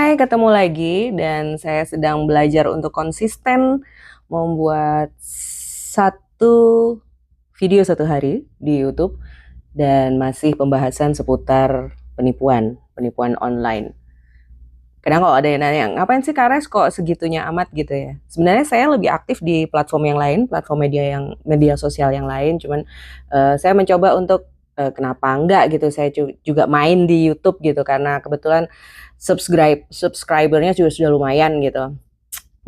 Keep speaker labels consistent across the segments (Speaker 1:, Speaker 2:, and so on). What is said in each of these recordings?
Speaker 1: Hai, ketemu lagi dan saya sedang belajar untuk konsisten membuat satu video satu hari di YouTube dan masih pembahasan seputar penipuan online. Kadang kalau ada yang nanya, ngapain sih Kares kok segitunya amat gitu ya? Sebenarnya saya lebih aktif di platform yang lain, platform media sosial yang lain. Cuman saya mencoba untuk kenapa enggak gitu. Saya juga main di YouTube gitu karena kebetulan subscribernya juga sudah lumayan gitu.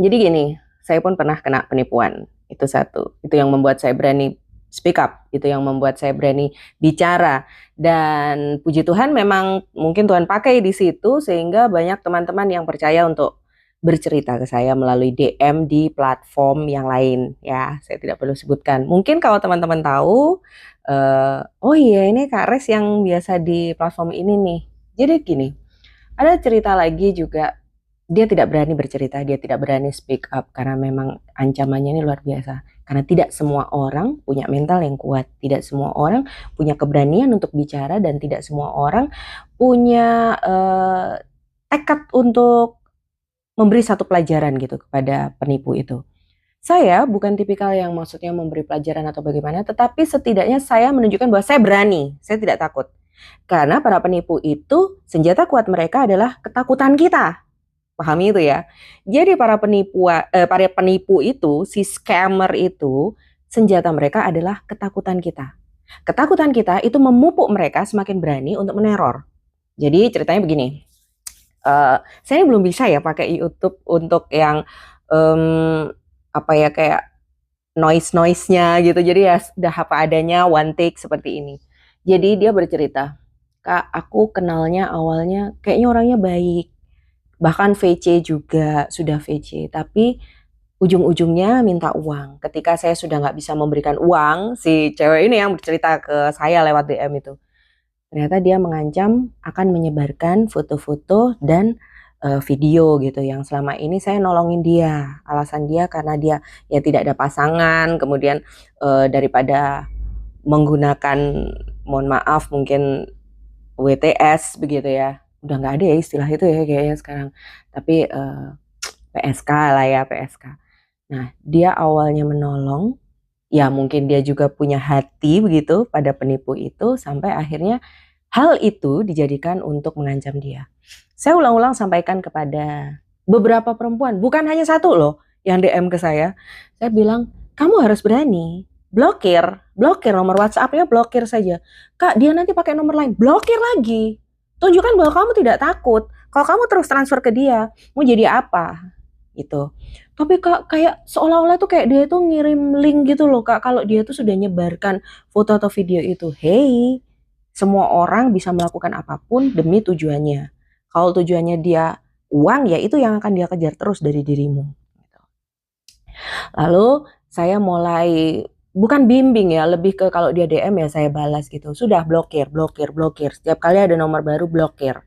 Speaker 1: Jadi gini, saya pun pernah kena penipuan. Itu satu. Itu yang membuat saya berani speak up. Itu yang membuat saya berani bicara. Dan puji Tuhan memang mungkin Tuhan pakai di situ sehingga banyak teman-teman yang percaya untuk bercerita ke saya melalui DM di platform yang lain. Ya, saya tidak perlu sebutkan. Mungkin kalau teman-teman tahu, oh iya ini Kak Res yang biasa di platform ini nih. Jadi gini, ada cerita lagi juga, dia tidak berani bercerita, dia tidak berani speak up karena memang ancamannya ini luar biasa. Karena tidak semua orang punya mental yang kuat, tidak semua orang punya keberanian untuk bicara, dan tidak semua orang punya tekad untuk memberi satu pelajaran gitu kepada penipu itu. Saya bukan tipikal yang maksudnya memberi pelajaran atau bagaimana, tetapi setidaknya saya menunjukkan bahwa saya berani, saya tidak takut. Karena para penipu itu senjata kuat mereka adalah ketakutan kita. Pahami itu ya. Jadi para penipu itu, si scammer itu, senjata mereka adalah ketakutan kita. Ketakutan kita itu memupuk mereka semakin berani untuk meneror. Jadi ceritanya begini. Saya belum bisa ya pakai YouTube untuk yang apa ya, kayak noise-nya gitu. Jadi ya sudah apa adanya, one take seperti ini. Jadi dia bercerita, Kak, aku kenalnya awalnya kayaknya orangnya baik. Bahkan VC juga, sudah VC. Tapi ujung-ujungnya minta uang. Ketika saya sudah nggak bisa memberikan uang, si cewek ini yang bercerita ke saya lewat DM itu, ternyata dia mengancam akan menyebarkan foto-foto dan video gitu yang selama ini saya nolongin dia. Alasan dia karena dia ya tidak ada pasangan, kemudian daripada menggunakan, mohon maaf mungkin WTS begitu ya. Udah nggak ada ya istilah itu ya kayaknya sekarang. Tapi PSK lah ya, PSK. Nah, dia awalnya menolong, ya mungkin dia juga punya hati begitu pada penipu itu, sampai akhirnya hal itu dijadikan untuk mengancam dia. Saya ulang-ulang sampaikan kepada beberapa perempuan, bukan hanya satu loh yang DM ke saya. Saya bilang, kamu harus berani, blokir nomor WhatsApp-nya, blokir saja. Kak, dia nanti pakai nomor lain, blokir lagi. Tunjukkan bahwa kamu tidak takut. Kalau kamu terus transfer ke dia, mau jadi apa? Gitu. Tapi Kak, kayak seolah-olah tuh kayak dia tuh ngirim link gitu loh Kak, kalau dia tuh sudah nyebarkan foto atau video itu. Hey, semua orang bisa melakukan apapun demi tujuannya. Kalau tujuannya dia uang, ya itu yang akan dia kejar terus dari dirimu. Lalu saya mulai, bukan bimbing ya, lebih ke kalau dia DM ya saya balas gitu. Sudah blokir. Setiap kali ada nomor baru blokir.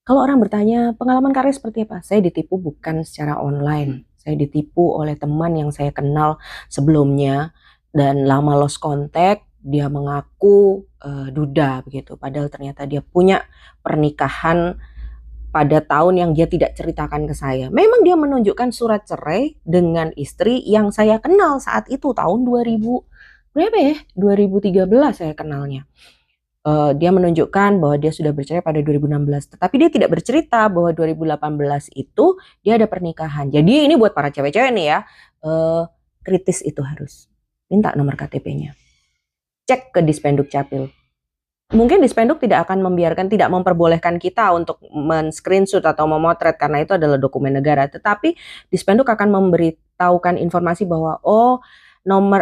Speaker 1: Kalau orang bertanya, pengalaman karya seperti apa? Saya ditipu bukan secara online. Saya ditipu oleh teman yang saya kenal sebelumnya dan lama lost contact. Dia mengaku duda begitu. Padahal ternyata dia punya pernikahan pada tahun yang dia tidak ceritakan ke saya. Memang dia menunjukkan surat cerai dengan istri yang saya kenal saat itu, tahun 2000 berapa ya? 2013 saya kenalnya. Dia menunjukkan bahwa dia sudah bercerai pada 2016. Tetapi dia tidak bercerita bahwa 2018 itu dia ada pernikahan. Jadi ini buat para cewek-cewek nih ya, kritis itu harus minta nomor KTP-nya. Cek ke Dispenduk Capil. Mungkin Dispenduk tidak akan tidak memperbolehkan kita untuk men-screenshot atau memotret karena itu adalah dokumen negara. Tetapi Dispenduk akan memberitahukan informasi bahwa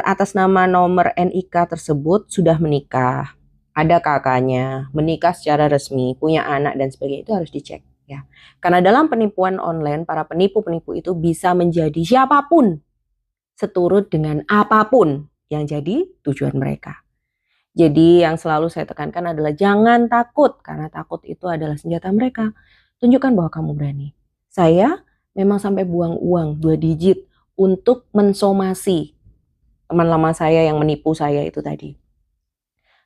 Speaker 1: atas nama nomor NIK tersebut sudah menikah, ada kakaknya, menikah secara resmi, punya anak dan sebagainya. Itu harus dicek ya. Karena dalam penipuan online, para penipu-penipu itu bisa menjadi siapapun seturut dengan apapun yang jadi tujuan mereka. Jadi yang selalu saya tekankan adalah jangan takut, karena takut itu adalah senjata mereka. Tunjukkan bahwa kamu berani. Saya memang sampai buang uang 2 digit untuk mensomasi teman lama saya yang menipu saya itu tadi.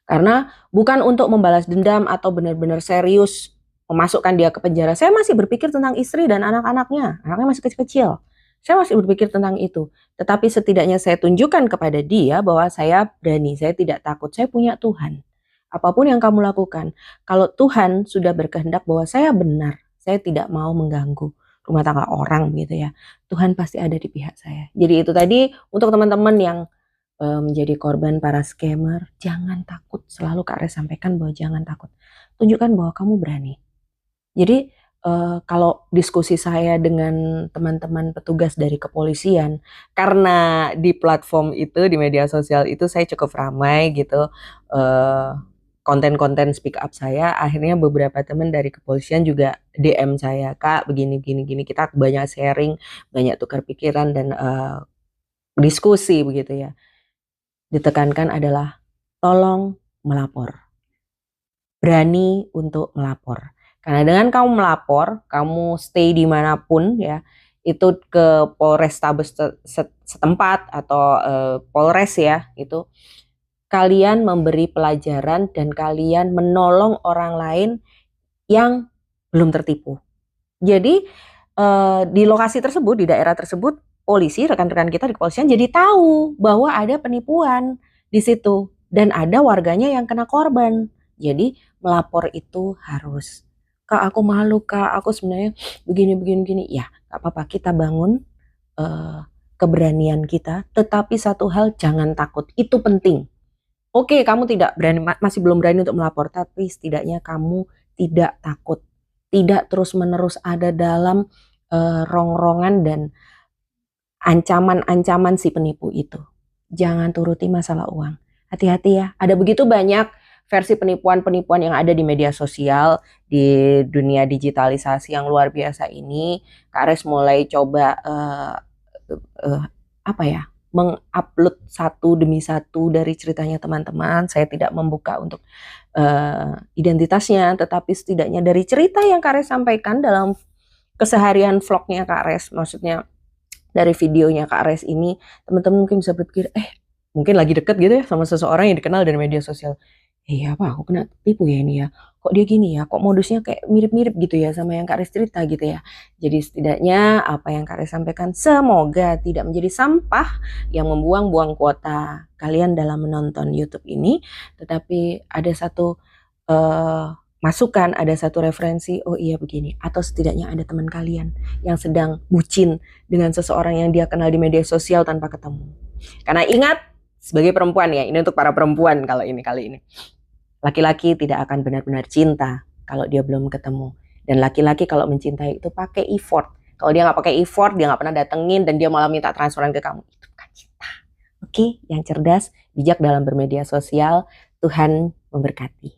Speaker 1: Karena bukan untuk membalas dendam atau benar-benar serius memasukkan dia ke penjara. Saya masih berpikir tentang istri dan anak-anaknya. Anaknya masih kecil-kecil. Saya masih berpikir tentang itu. Tetapi setidaknya saya tunjukkan kepada dia bahwa saya berani, saya tidak takut, saya punya Tuhan. Apapun yang kamu lakukan, kalau Tuhan sudah berkehendak bahwa saya benar, saya tidak mau mengganggu rumah tangga orang gitu ya. Tuhan pasti ada di pihak saya. Jadi itu tadi untuk teman-teman yang menjadi korban para scammer, jangan takut. Selalu Kak Res sampaikan bahwa jangan takut. Tunjukkan bahwa kamu berani. Jadi kalau diskusi saya dengan teman-teman petugas dari kepolisian, karena di platform itu, di media sosial itu saya cukup ramai gitu, konten-konten speak up saya, akhirnya beberapa teman dari kepolisian juga DM saya, Kak begini, kita banyak sharing, banyak tukar pikiran dan diskusi begitu ya. Ditekankan adalah tolong melapor, berani untuk melapor. Karena dengan kamu melapor, kamu stay dimanapun ya, itu ke Polrestabes setempat atau Polres ya, itu kalian memberi pelajaran dan kalian menolong orang lain yang belum tertipu. Jadi di lokasi tersebut, di daerah tersebut, polisi, rekan-rekan kita di kepolisian jadi tahu bahwa ada penipuan di situ dan ada warganya yang kena korban. Jadi melapor itu harus. Kak, aku malu, Kak, aku sebenarnya begini. Ya, gak apa-apa, kita bangun keberanian kita, tetapi satu hal, jangan takut, itu penting. Oke, kamu tidak berani, masih belum berani untuk melapor, tapi setidaknya kamu tidak takut, tidak terus-menerus ada dalam rongrongan dan ancaman-ancaman si penipu itu. Jangan turuti masalah uang. Hati-hati ya, ada begitu banyak versi penipuan-penipuan yang ada di media sosial, di dunia digitalisasi yang luar biasa ini. Kak Res mulai coba mengupload satu demi satu dari ceritanya teman-teman. Saya tidak membuka untuk identitasnya, tetapi setidaknya dari cerita yang Kak Res sampaikan dalam keseharian vlognya Kak Res, maksudnya dari videonya Kak Res ini, teman-teman mungkin bisa berpikir, mungkin lagi deket gitu ya sama seseorang yang dikenal dari media sosial. Apa aku kena tipu ya ini ya? Kok dia gini ya? Kok modusnya kayak mirip-mirip gitu ya sama yang Kak Res cerita gitu ya? Jadi setidaknya apa yang Kak Res sampaikan semoga tidak menjadi sampah yang membuang-buang kuota kalian dalam menonton YouTube ini, tetapi ada satu masukan, ada satu referensi, oh iya begini, atau setidaknya ada teman kalian yang sedang bucin dengan seseorang yang dia kenal di media sosial tanpa ketemu. Karena ingat, sebagai perempuan ya, ini untuk para perempuan kali ini. Laki-laki tidak akan benar-benar cinta kalau dia belum ketemu. Dan laki-laki kalau mencintai itu pakai effort. Kalau dia nggak pakai effort, dia nggak pernah datengin dan dia malah minta transferan ke kamu, itu bukan cinta. Oke, yang cerdas, bijak dalam bermedia sosial. Tuhan memberkati.